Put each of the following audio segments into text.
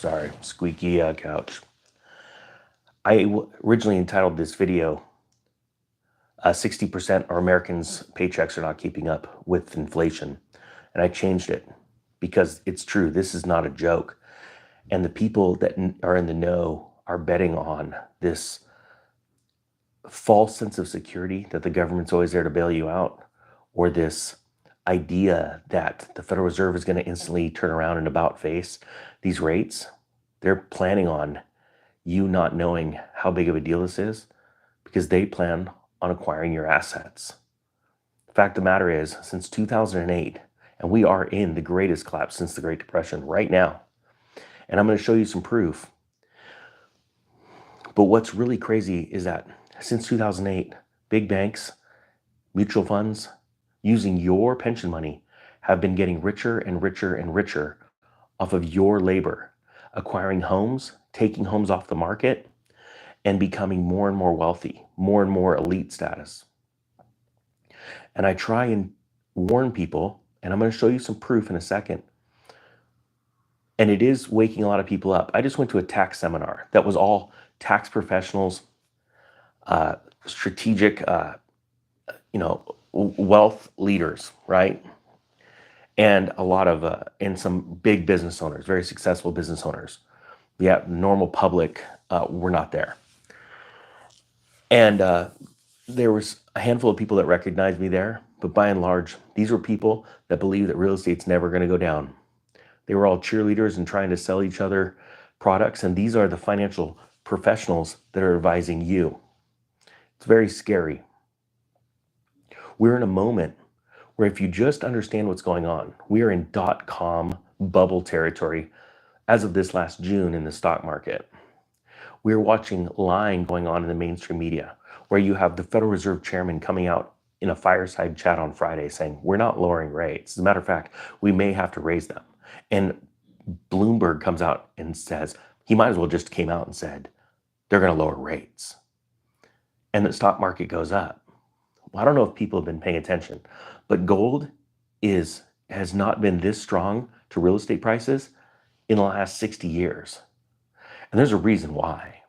Sorry, squeaky couch. I originally entitled this video, 60% of Americans' paychecks are not keeping up with inflation. And I changed it because it's true. This is not a joke. And the people that are in the know are betting on this false sense of security that the government's always there to bail you out, or this idea that the Federal Reserve is going to instantly turn around and about face these rates. They're planning on you not knowing how big of a deal this is because they plan on acquiring your assets. The fact of the matter is, since 2008, and we are in the greatest collapse since the Great Depression right now, and I'm going to show you some proof. But what's really crazy is that since 2008, big banks, mutual funds, using your pension money, have been getting richer and richer and richer off of your labor, acquiring homes, taking homes off the market, and becoming more and more wealthy, more and more elite status. And I try and warn people, and I'm going to show you some proof in a second. And it is waking a lot of people up. I just went to a tax seminar that was all tax professionals, strategic, wealth leaders, right? And a lot of, and some big business owners, very successful business owners. Yeah, normal public were not there. And there was a handful of people that recognized me there, but by and large, these were people that believe that real estate's never going to go down. They were all cheerleaders and trying to sell each other products, and these are the financial professionals that are advising you. It's very scary. We're in a moment where if you just understand what's going on, we are in .com bubble territory as of this last June in the stock market. We're watching lying going on in the mainstream media, where you have the Federal Reserve Chairman coming out in a fireside chat on Friday saying, we're not lowering rates. As a matter of fact, we may have to raise them. And Bloomberg comes out and says, he might as well just came out and said, they're going to lower rates. And the stock market goes up. Well, I don't know if people have been paying attention, but gold has not been this strong to real estate prices in the last 60 years. And there's a reason why.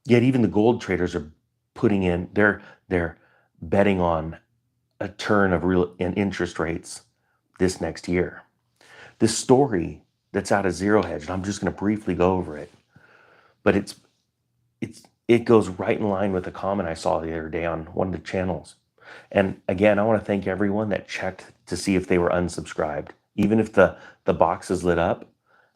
Yet even the gold traders are putting in, they're betting on a turn of real and interest rates this next year. This story that's out of Zero Hedge, and I'm just going to briefly go over it, but it goes right in line with the comment I saw the other day on one of the channels. And again, I want to thank everyone that checked to see if they were unsubscribed. Even if the box is lit up,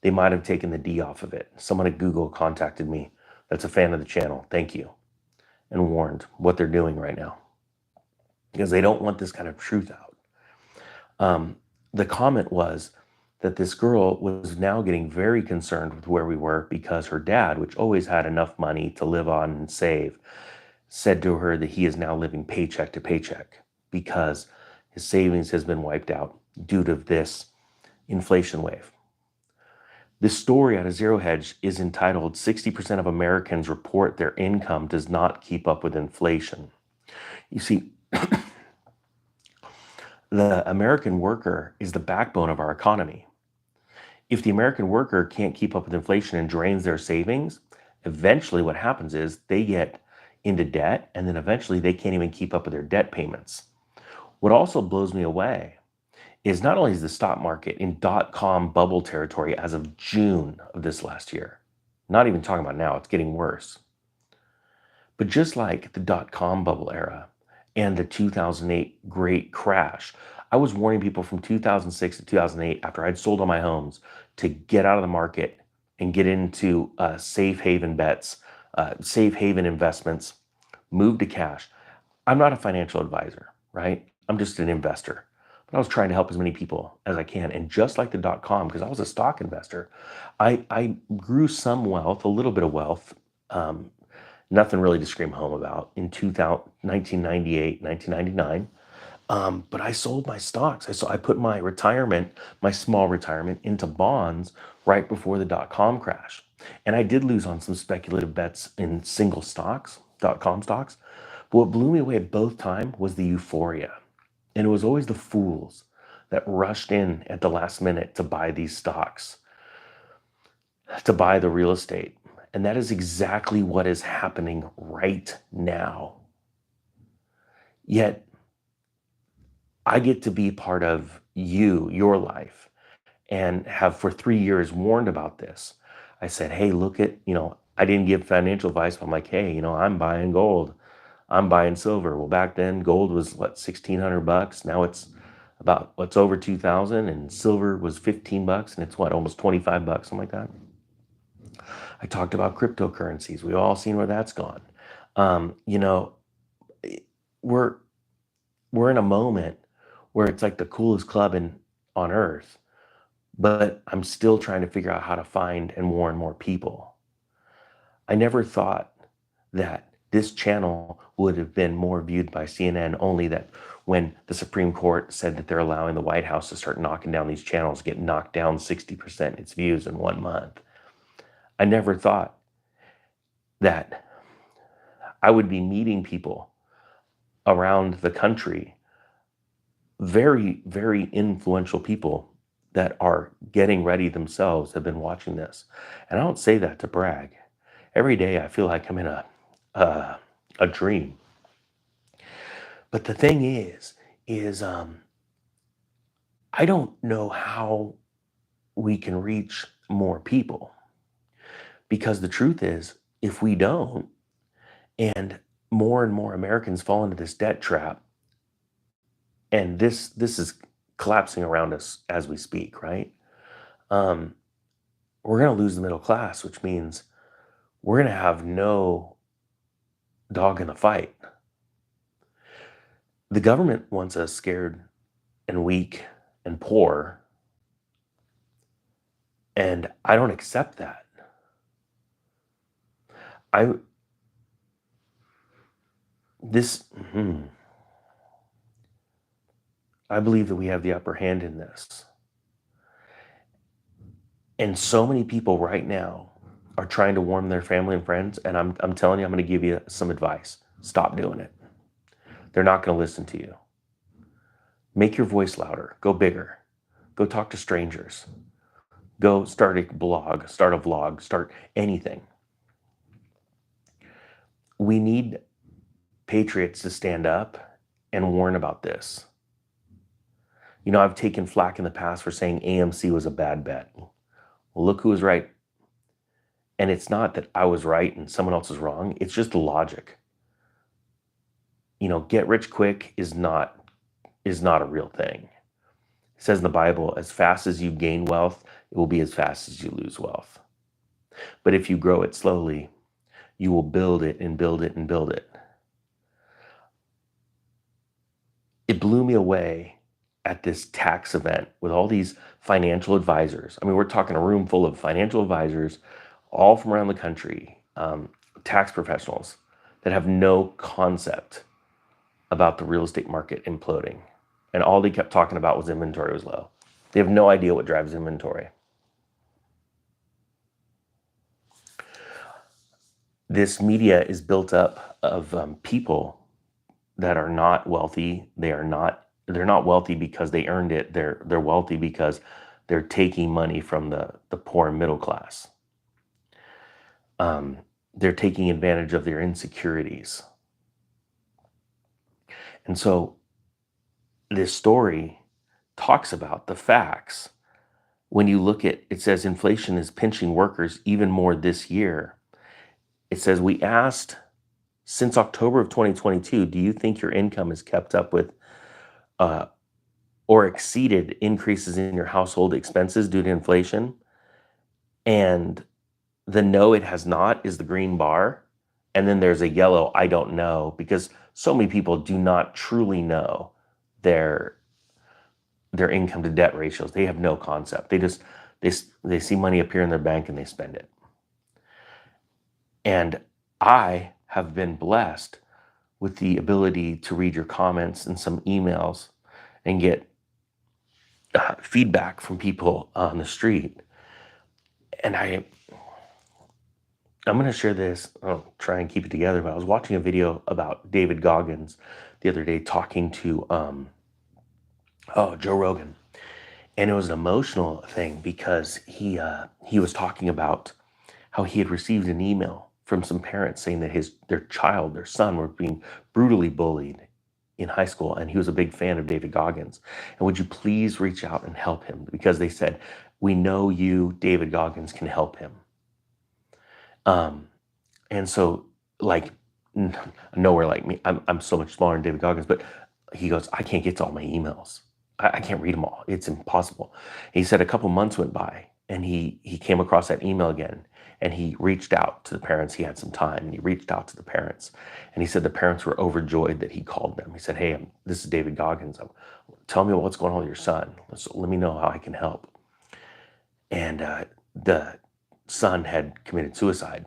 they might have taken the D off of it. Someone at Google contacted me that's a fan of the channel. Thank you. And warned what they're doing right now, because they don't want this kind of truth out. The comment was that this girl was now getting very concerned with where we were because her dad, which always had enough money to live on and save, said to her that he is now living paycheck to paycheck because his savings has been wiped out due to this inflation wave. This story out of Zero Hedge is entitled 60% of Americans report their income does not keep up with inflation. You see, the American worker is the backbone of our economy. If the American worker can't keep up with inflation and drains their savings, eventually what happens is they get into debt, and then eventually they can't even keep up with their debt payments. What also blows me away is not only is the stock market in .com bubble territory as of June of this last year, not even talking about now, it's getting worse. But just like the .com bubble era and the 2008 great crash, I was warning people from 2006 to 2008 after I'd sold all my homes to get out of the market and get into safe haven bets, safe haven investments, move to cash. I'm not a financial advisor, right? I'm just an investor. But I was trying to help as many people as I can. And just like the .com, because I was a stock investor, I grew some wealth, a little bit of wealth, nothing really to scream home about in 1998, 1999. But I sold my stocks. I put my retirement, my small retirement, into bonds right before the .com crash. And I did lose on some speculative bets in single stocks, .com stocks. But what blew me away at both times was the euphoria. And it was always the fools that rushed in at the last minute to buy these stocks. to buy the real estate. And that is exactly what is happening right now. Yet I get to be part of your life, and have for 3 years warned about this. I said, hey, look at, I didn't give financial advice, but I'm like, hey, I'm buying gold. I'm buying silver. Well, back then gold was what, $1,600. Now it's about what's over 2,000, and silver was 15 bucks, and it's what, almost 25 bucks, something like that. I talked about cryptocurrencies. We've all seen where that's gone. Um, you know, eh, we're we're in a moment where it's like the coolest club on earth, but I'm still trying to figure out how to find and warn more people. I never thought that this channel would have been more viewed by CNN, only that when the Supreme Court said that they're allowing the White House to start knocking down these channels, get knocked down 60% its views in 1 month. I never thought that I would be meeting people around the country, very, very influential people that are getting ready themselves, have been watching this. And I don't say that to brag. Every day I feel like I'm in a, a dream. But the thing is I don't know how we can reach more people, because the truth is, if we don't, and more Americans fall into this debt trap, and this is collapsing around us as we speak, right? Um, we're going to lose the middle class, which means we're going to have no dog in the fight. The government wants us scared and weak and poor, and I don't accept that. I this mhm, I believe that we have the upper hand in this. And so many people right now are trying to warn their family and friends, and I'm telling you, I'm going to give you some advice. Stop doing it. They're not going to listen to you. Make your voice louder. Go bigger. Go talk to strangers. Go start a blog, start a vlog, start anything. We need patriots to stand up and warn about this. I've taken flack in the past for saying AMC was a bad bet. Well, look who was right. And it's not that I was right and someone else is wrong. It's just the logic. Get rich quick is not a real thing. It says in the Bible, as fast as you gain wealth, it will be as fast as you lose wealth. But if you grow it slowly, you will build it and build it and build it. It blew me away at this tax event with all these financial advisors. I mean, we're talking a room full of financial advisors, all from around the country, tax professionals that have no concept about the real estate market imploding. And all they kept talking about was inventory was low. They have no idea what drives inventory. This media is built up of people that are not wealthy. They're not wealthy because they earned it. They're wealthy because they're taking money from the poor and middle class. They're taking advantage of their insecurities. And so this story talks about the facts. When you look at it, says inflation is pinching workers even more this year. It says, we asked, since October of 2022, do you think your income has kept up with uh, or exceeded increases in your household expenses due to inflation? And the no, it has not is the green bar. And then there's a yellow, I don't know, because so many people do not truly know their income to debt ratios. They have no concept. They see money appear in their bank and they spend it. And I have been blessed with the ability to read your comments and some emails and get feedback from people on the street. And I'm going to share this. I'll try and keep it together. But I was watching a video about David Goggins the other day talking to Joe Rogan, And it was an emotional thing because he was talking about how he had received an email from some parents saying that their child, their son, were being brutally bullied in high school, and he was a big fan of David Goggins. And would you please reach out and help him? Because they said, we know you, David Goggins, can help him. Um, and so, like, nowhere like me. I'm so much smaller than David Goggins, but he goes, I can't get to all my emails. I can't read them all. It's impossible. He said a couple months went by, and he came across that email again, and he reached out to the parents. He had some time, and he reached out to the parents, and he said the parents were overjoyed that he called them. He said, "Hey, this is David Goggins. Tell me what's going on with your son. Let me know how I can help." And the son had committed suicide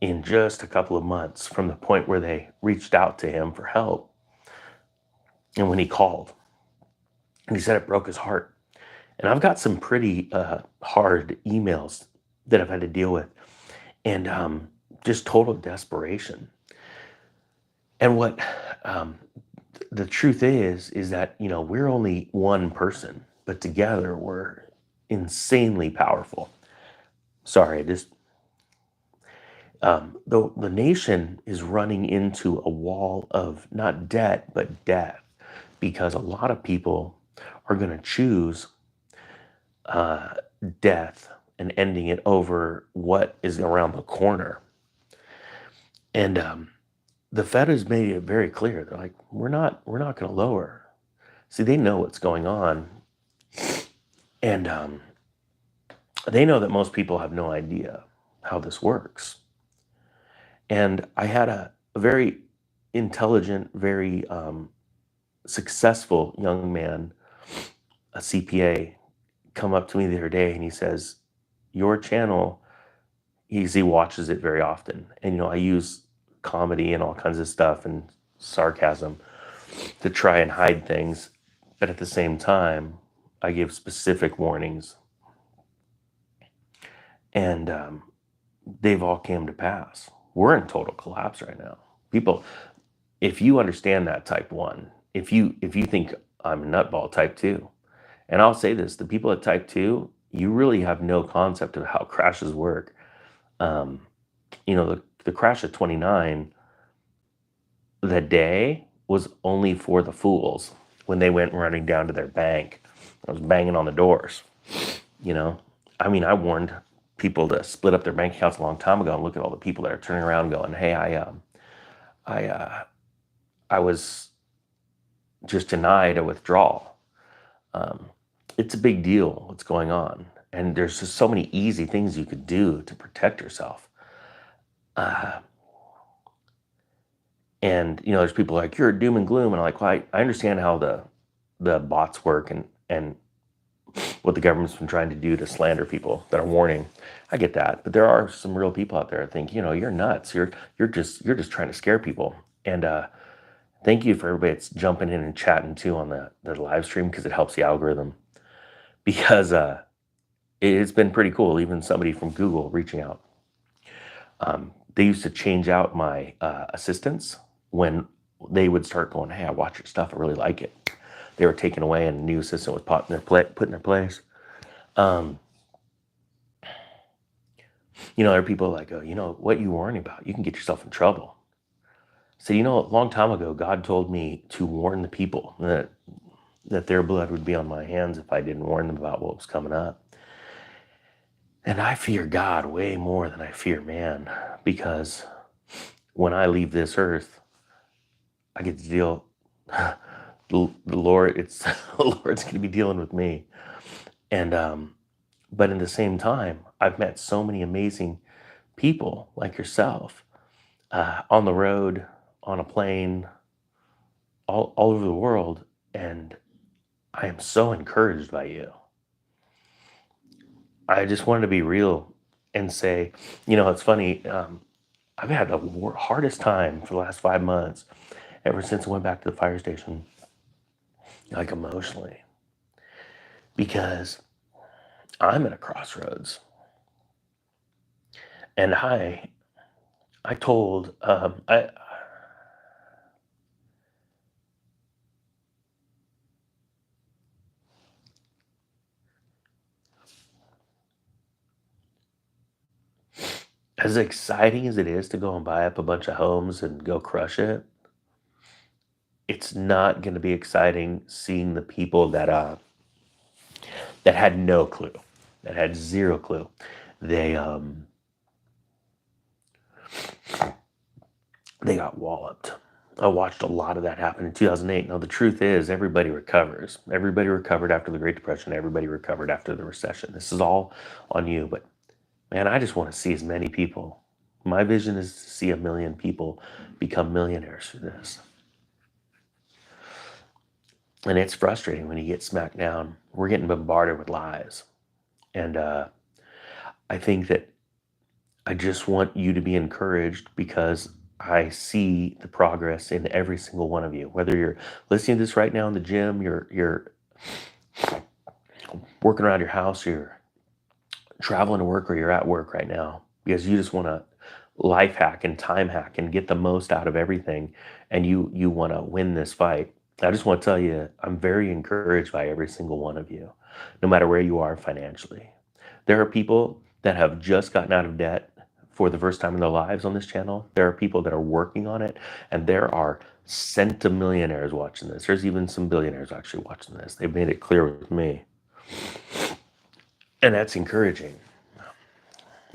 in just a couple of months from the point where they reached out to him for help. And when he called, and he said it broke his heart. And I've got some pretty hard emails that I've had to deal with, and just total desperation. And what um, the truth is that, we're only one person, but together we're insanely powerful. Sorry, just the nation is running into a wall of not debt but death, because a lot of people are going to choose uh, death and ending it over what is around the corner. And the Fed has made it very clear. They're like, we're not going to lower. See, they know what's going on, and they know that most people have no idea how this works. And I had a very intelligent, very successful young man, a CPA, come up to me the other day, and he says, "Your channel," he watches it very often, and I use comedy and all kinds of stuff and sarcasm to try and hide things, but at the same time, I give specific warnings, and they've all came to pass. We're in total collapse right now. People, if you understand that type one, if you think I'm a nutball type two, and I'll say this, the people at type two, you really have no concept of how crashes work. Um, the crash of 29, the day was only for the fools when they went running down to their bank. I was banging on the doors, you know. I mean, I warned people to split up their bank accounts a long time ago, and look at all the people that are turning around going, "Hey, I, I was just denied a withdrawal." Um, it's a big deal what's going on, and there's just so many easy things you could do to protect yourself. Uh, and there's people like, "You're doom and gloom," and I'm like, well, I understand how the bots work, and what the government's been trying to do to slander people that are warning. I get that, but there are some real people out there that think, you're nuts. You're just trying to scare people. And thank you for everybody that's jumping in and chatting too on the live stream, because it helps the algorithm. Because it's been pretty cool. Even somebody from Google reaching out. They used to change out my assistants when they would start going, "Hey, I watch your stuff. I really like it." They were taken away, and a new assistant was put in their place. Um, there are people like, "Oh, what you worrying about? You can get yourself in trouble." So, a long time ago, God told me to warn the people that their blood would be on my hands if I didn't warn them about what was coming up. And I fear God way more than I fear man, because when I leave this earth, I get to deal. The Lord, it's the Lord's going to be dealing with me, and but in the same time, I've met so many amazing people like yourself, on the road, on a plane, all over the world, and I am so encouraged by you. I just wanted to be real and say, it's funny. I've had the hardest time for the last 5 months, ever since I went back to the fire station, like emotionally, because I'm at a crossroads, and I told As exciting as it is to go and buy up a bunch of homes and go crush it, it's not going to be exciting seeing the people that had no clue, that had zero clue. They they got walloped. I watched a lot of that happen in 2008. Now the truth is, everybody recovers. Everybody recovered after the Great Depression. Everybody recovered after the recession. This is all on you, but man, I just want to see as many people. My vision is to see 1 million people become millionaires through this. And it's frustrating when you get smacked down. We're getting bombarded with lies. And I think that I just want you to be encouraged because I see the progress in every single one of you. Whether you're listening to this right now in the gym, you're working around your house, you're traveling to work, or you're at work right now because you just want to life hack and time hack and get the most out of everything, and you want to win this fight. I just want to tell you, I'm very encouraged by every single one of you, no matter where you are financially. There are people that have just gotten out of debt for the first time in their lives on this channel. There are people that are working on it, and there are centimillionaires watching this. There's even some billionaires actually watching this. They've made it clear with me, and that's encouraging.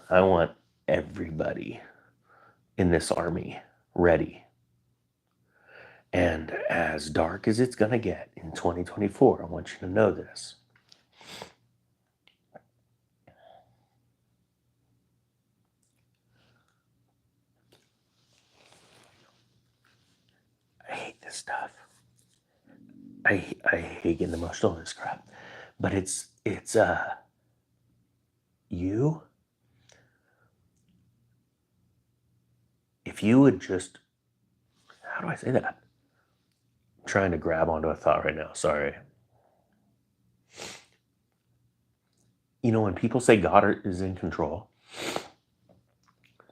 I want everybody in this army ready. And as dark as it's going to get in 2024, I want you to know this. I hate this stuff. I hate getting emotional in this crap. But it's you, if you would just, how do I say that? I'm trying to grab onto a thought right now. Sorry. You know, when people say God is in control,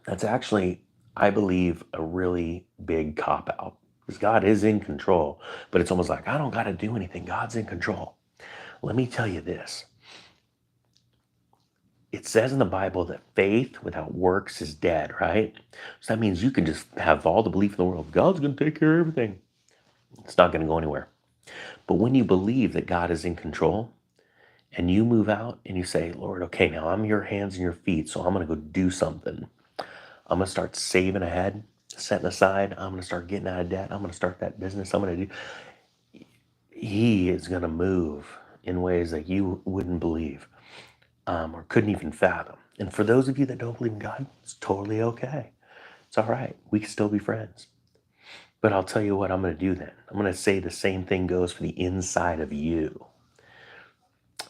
that's actually, I believe, a really big cop out because God is in control, but it's almost like I don't got to do anything. God's in control. Let me tell you this. It says in the Bible that faith without works is dead, right? So that means you can just have all the belief in the world. God's going to take care of everything. It's not going to go anywhere. But when you believe that God is in control and you move out and you say, Lord, okay, now I'm your hands and your feet, so I'm going to go do something. I'm going to start saving ahead, setting aside. I'm going to start getting out of debt. I'm going to start that business. I'm going to do. He is going to move in ways that you wouldn't believe or couldn't even fathom. And for those of you that don't believe in God, it's totally okay. It's all right. We can still be friends. But I'll tell you what I'm going to do then. I'm going to say the same thing goes for the inside of you.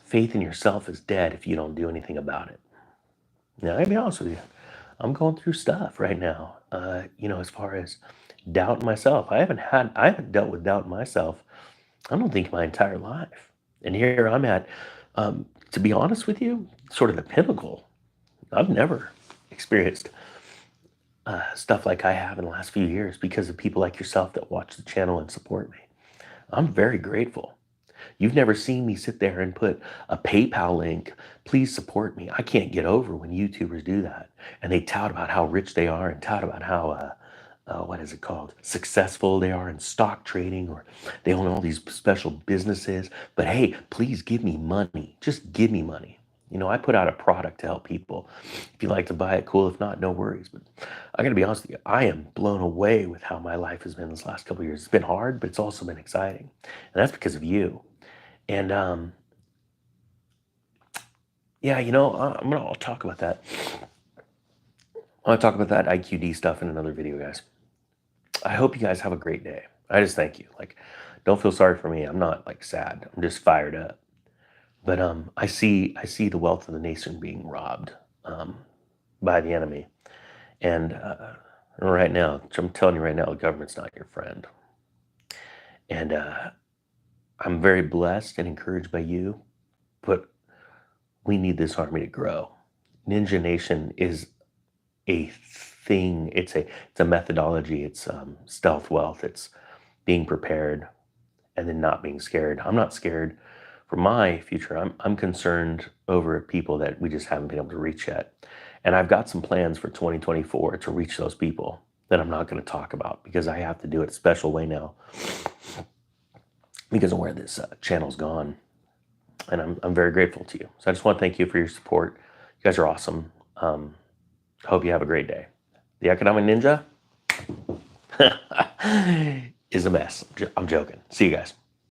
Faith in yourself is dead if you don't do anything about it. Now, I'll be honest with you. I'm going through stuff right now. As far as doubt in myself, I haven't dealt with doubt in myself. I don't think my entire life. And here I'm at, to be honest with you, sort of the pinnacle. I've never experienced stuff like I have in the last few years because of people like yourself that watch the channel and support me. I'm very grateful. You've never seen me sit there and put a PayPal link, please support me. I can't get over when YouTubers do that. And they tout about how rich they are and tout about how, what is it called? Successful they are in stock trading, or they own all these special businesses. But hey, please give me money. Just give me money. I put out a product to help people. If you like to buy it, cool. If not, no worries. But I got to be honest with you, I am blown away with how my life has been this last couple of years. It's been hard, but it's also been exciting. And that's because of you. And yeah, I'll talk about that. I'll talk about that IQD stuff in another video, guys. I hope you guys have a great day. I just thank you. Like, don't feel sorry for me. I'm not like sad. I'm just fired up. But I see the wealth of the nation being robbed by the enemy. And right now, I'm telling you right now, the government's not your friend. And I'm very blessed and encouraged by you, but we need this army to grow. Ninja Nation is a thing. It's a methodology. It's stealth wealth. It's being prepared and then not being scared. I'm not scared For my future, I'm concerned over people that we just haven't been able to reach yet. And I've got some plans for 2024 to reach those people that I'm not going to talk about because I have to do it a special way now because of where this channel's gone. And I'm very grateful to you. So I just want to thank you for your support. You guys are awesome. Hope you have a great day. The Economic Ninja is a mess. I'm joking. See you guys.